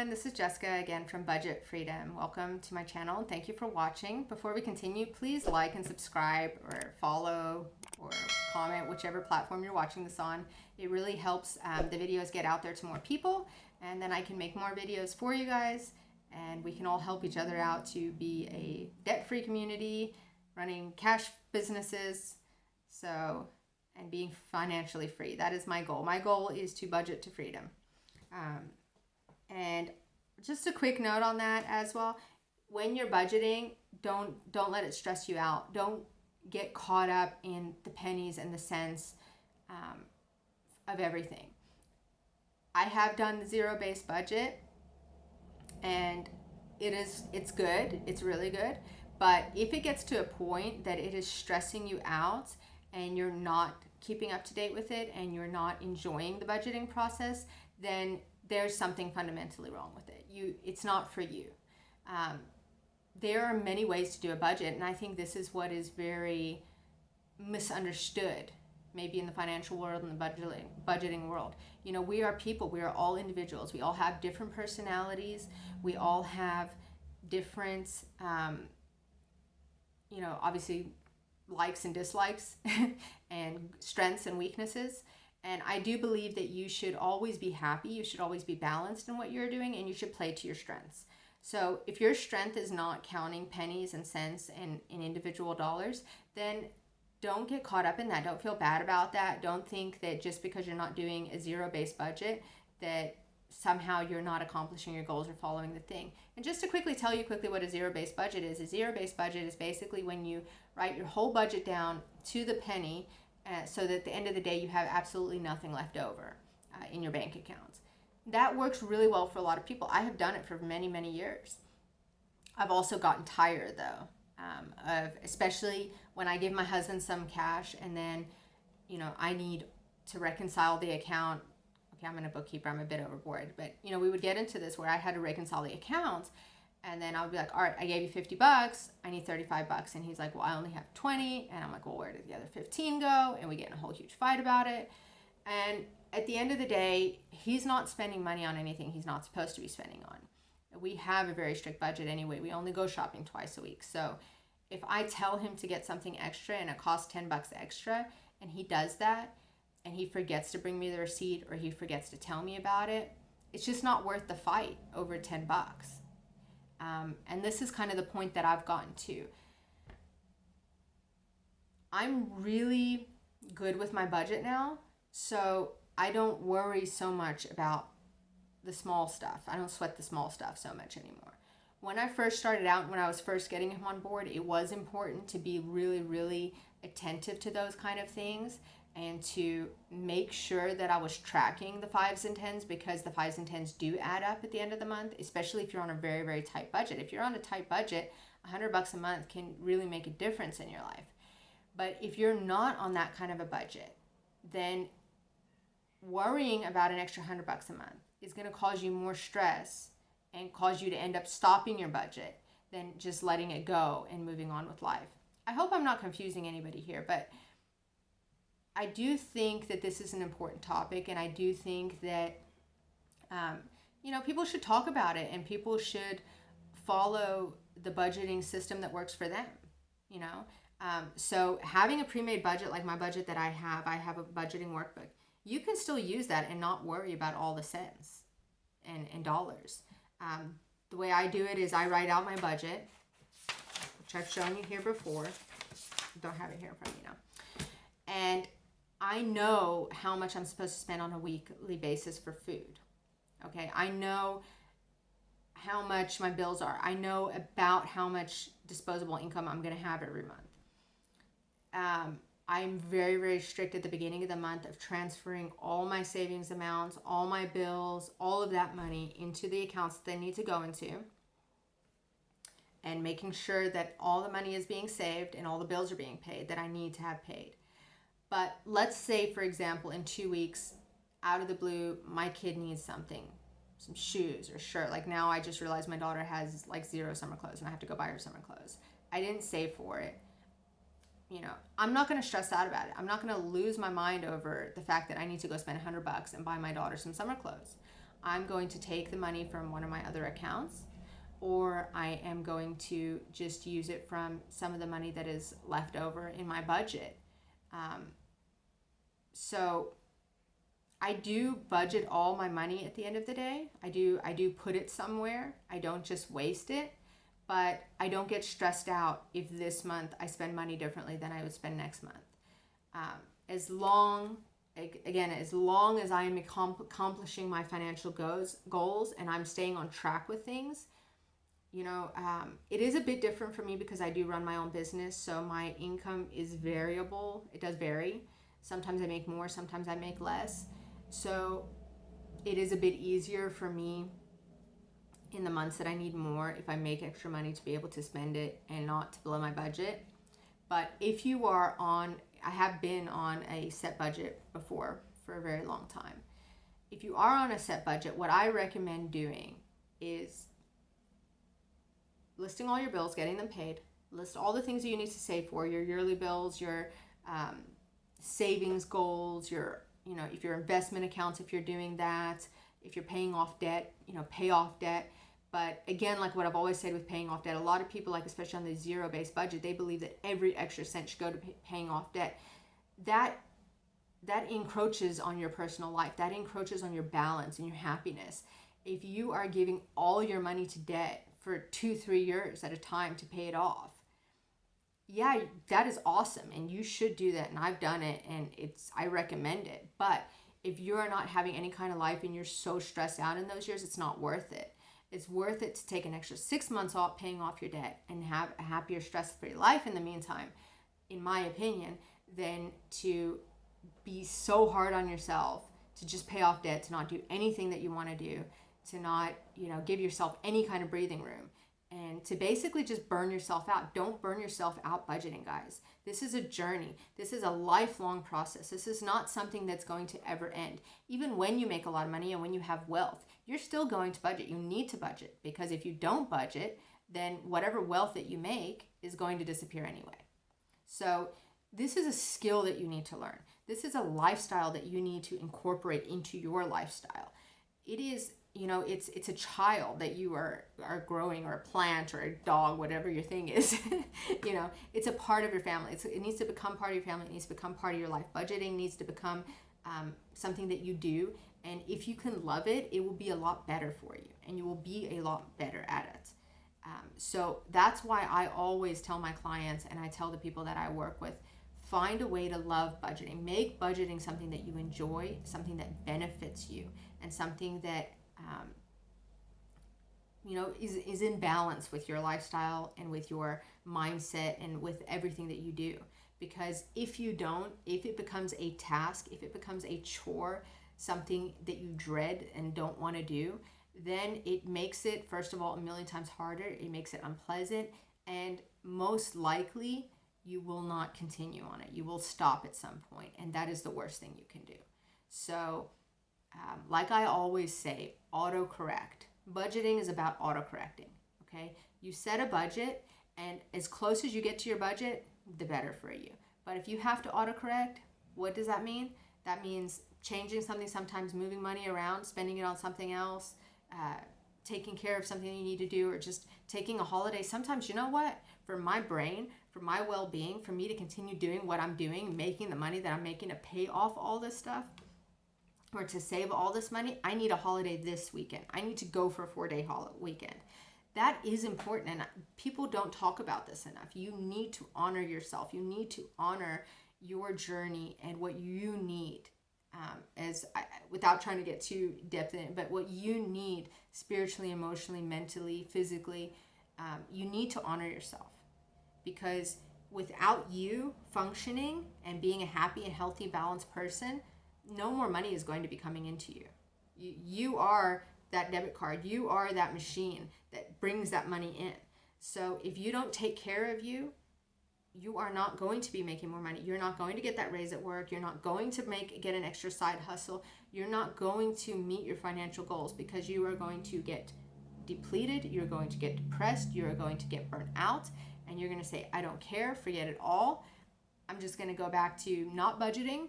This is Jessica again from Budget Freedom. Welcome to my channel and thank you for watching. Before we continue, please like and subscribe or follow or comment, whichever platform you're watching this on. It really helps the videos get out there to more people, and then I can make more videos for you guys, and we can all help each other out to be a debt-free community, running cash businesses, and being financially free. That is my goal. My goal is to budget to freedom. And just a quick note on that as well. When you're budgeting, don't let it stress you out. Don't get caught up in the pennies and the cents of everything. I have done the zero-based budget, and it's good. It's really good. But if it gets to a point that it is stressing you out and you're not keeping up to date with it and you're not enjoying the budgeting process, then there's something fundamentally wrong with it. It's not for you. There are many ways to do a budget, and I think this is what is very misunderstood, maybe in the financial world and the budgeting world. You know, we are people. We are all individuals. We all have different personalities. We all have different, obviously likes and dislikes and strengths and weaknesses. And I do believe that you should always be happy, you should always be balanced in what you're doing, and you should play to your strengths. So if your strength is not counting pennies and cents and in individual dollars, then don't get caught up in that. Don't feel bad about that. Don't think that just because you're not doing a zero-based budget that somehow you're not accomplishing your goals or following the thing. And just to tell you what a zero-based budget is, a zero-based budget is basically when you write your whole budget down to the penny, so that at the end of the day you have absolutely nothing left over in your bank accounts. That works really well for a lot of people. I have done it for many, many years. I've also gotten tired though, especially when I give my husband some cash and then, I need to reconcile the account. Okay, I'm a bookkeeper, I'm a bit overboard, but we would get into this where I had to reconcile the accounts. And then I would be like, all right, I gave you $50, I need $35. And he's like, well, I only have 20. And I'm like, well, where did the other 15 go? And we get in a whole huge fight about it. And at the end of the day, he's not spending money on anything he's not supposed to be spending on. We have a very strict budget anyway. We only go shopping twice a week. So if I tell him to get something extra and it costs $10 extra, and he does that, and he forgets to bring me the receipt or he forgets to tell me about it, it's just not worth the fight over $10. And this is kind of the point that I've gotten to. I'm really good with my budget now, so I don't worry so much about the small stuff. I don't sweat the small stuff so much anymore. When I first started out, when I was first getting him on board, it was important to be really, really attentive to those kind of things and to make sure that I was tracking the 5s and 10s, because the 5s and 10s do add up at the end of the month, especially if you're on a very, very tight budget. If you're on a tight budget, $100 a month can really make a difference in your life. But if you're not on that kind of a budget, then worrying about an extra $100 a month is going to cause you more stress and cause you to end up stopping your budget than just letting it go and moving on with life. I hope I'm not confusing anybody here, but I do think that this is an important topic, and I do think that, people should talk about it, and people should follow the budgeting system that works for them, So having a pre-made budget, like my budget that I have a budgeting workbook. You can still use that and not worry about all the cents and dollars. The way I do it is I write out my budget, which I've shown you here before. I don't have it here in front of me now. And I know how much I'm supposed to spend on a weekly basis for food. Okay, I know how much my bills are. I know about how much disposable income I'm going to have every month. I'm very, very strict at the beginning of the month of transferring all my savings amounts, all my bills, all of that money into the accounts that they need to go into, and making sure that all the money is being saved and all the bills are being paid that I need to have paid. But let's say, for example, in 2 weeks, out of the blue, my kid needs something, some shoes or shirt. Like now I just realized my daughter has like 0 summer clothes and I have to go buy her summer clothes. I didn't save for it. You know, I'm not going to stress out about it. I'm not going to lose my mind over the fact that I need to go spend $100 and buy my daughter some summer clothes. I'm going to take the money from one of my other accounts, or I am going to just use it from some of the money that is left over in my budget. So I do budget all my money at the end of the day. I do put it somewhere. I don't just waste it, but I don't get stressed out if this month I spend money differently than I would spend next month. As long as I am accomplishing my financial goals and I'm staying on track with things, you know, it is a bit different for me because I do run my own business. So my income is variable. It does vary. Sometimes I make more, sometimes I make less. So it is a bit easier for me in the months that I need more if I make extra money to be able to spend it and not to blow my budget. But if you are on, I have been on a set budget before for a very long time. If you are on a set budget, what I recommend doing is listing all your bills, getting them paid, list all the things that you need to save for, your yearly bills, your savings goals, your, you know, if your investment accounts, if you're doing that, if you're paying off debt, you know, pay off debt. But again, like what I've always said with paying off debt, a lot of people, like especially on the zero-based budget, they believe that every extra cent should go to paying off debt. That encroaches on your personal life. That encroaches on your balance and your happiness. If you are giving all your money to debt for 2-3 years at a time to pay it off, yeah, that is awesome, and you should do that, and I've done it, and I recommend it. But if you're not having any kind of life and you're so stressed out in those years, it's not worth it. It's worth it to take an extra 6 months off paying off your debt and have a happier, stress-free life in the meantime, in my opinion, than to be so hard on yourself to just pay off debt, to not do anything that you want to do, to not, you know, give yourself any kind of breathing room, and to basically just burn yourself out. Don't burn yourself out budgeting, guys. This is a journey. This is a lifelong process. This is not something that's going to ever end. Even when you make a lot of money and when you have wealth, you're still going to budget. You need to budget, because if you don't budget, then whatever wealth that you make is going to disappear anyway. So this is a skill that you need to learn. This is a lifestyle that you need to incorporate into your lifestyle. It is, you know, it's a child that you are growing, or a plant, or a dog, whatever your thing is. You know, it's a part of your family. It needs to become part of your family. It needs to become part of your life. Budgeting needs to become something that you do. And if you can love it, it will be a lot better for you, and you will be a lot better at it. So that's why I always tell my clients, and I tell the people that I work with, find a way to love budgeting. Make budgeting something that you enjoy, something that benefits you, and something that you know, is in balance with your lifestyle and with your mindset and with everything that you do. Because if you don't, if it becomes a task, if it becomes a chore, something that you dread and don't want to do, then it makes it, first of all, a million times harder. It makes it unpleasant, and most likely you will not continue on it. You will stop at some point, and that is the worst thing you can do. So like I always say, autocorrect. Budgeting is about autocorrecting, okay? You set a budget, and as close as you get to your budget, the better for you. But if you have to autocorrect, what does that mean? That means changing something sometimes, moving money around, spending it on something else, taking care of something you need to do, or just taking a holiday. Sometimes, you know what? For my brain, for my well-being, for me to continue doing what I'm doing, making the money that I'm making to pay off all this stuff, or to save all this money, I need a holiday this weekend. I need to go for a 4-day weekend. That is important, and people don't talk about this enough. You need to honor yourself. You need to honor your journey and what you need, without trying to get too depth in it, but what you need spiritually, emotionally, mentally, physically. You need to honor yourself, because without you functioning and being a happy and healthy, balanced person, no more money is going to be coming into you. You are that debit card. You are that machine that brings that money in. So if you don't take care of you, you are not going to be making more money. You're not going to get that raise at work. You're not going to get an extra side hustle. You're not going to meet your financial goals because you are going to get depleted. You're going to get depressed. You're going to get burnt out. And you're going to say, I don't care, forget it all. I'm just going to go back to not budgeting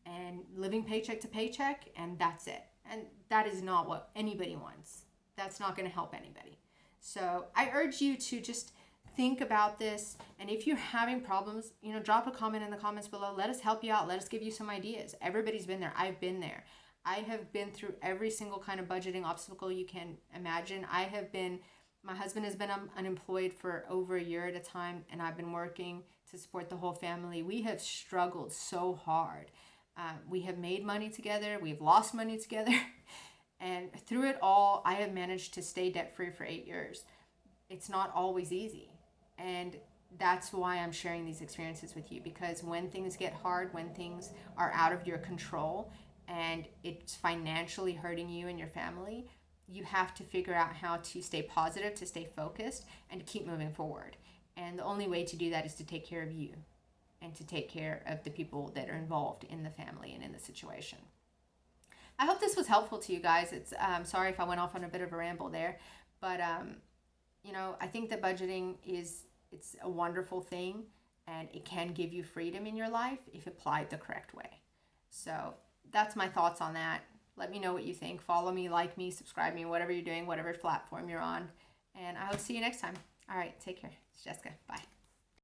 and living paycheck to paycheck, and that's it. And that is not what anybody wants. That's not going to help anybody. So I urge you to just think about this. And if you're having problems, drop a comment in the comments below. Let us help you out. Let us give you some ideas. Everybody's been there. I've been there. I have been through every single kind of budgeting obstacle you can imagine. My husband has been unemployed for over a year at a time, and I've been working to support the whole family. We have struggled so hard. We have made money together. We've lost money together. And through it all, I have managed to stay debt-free for 8 years. It's not always easy. And that's why I'm sharing these experiences with you, because when things get hard, when things are out of your control and it's financially hurting you and your family, you have to figure out how to stay positive, to stay focused, and to keep moving forward. And the only way to do that is to take care of you and to take care of the people that are involved in the family and in the situation. I hope this was helpful to you guys. Sorry if I went off on a bit of a ramble there, but I think that budgeting it's a wonderful thing, and it can give you freedom in your life if applied the correct way. So that's my thoughts on that. Let me know what you think. Follow me, like me, subscribe me, whatever you're doing, whatever platform you're on. And I hope to see you next time. All right, take care. It's Jessica. Bye.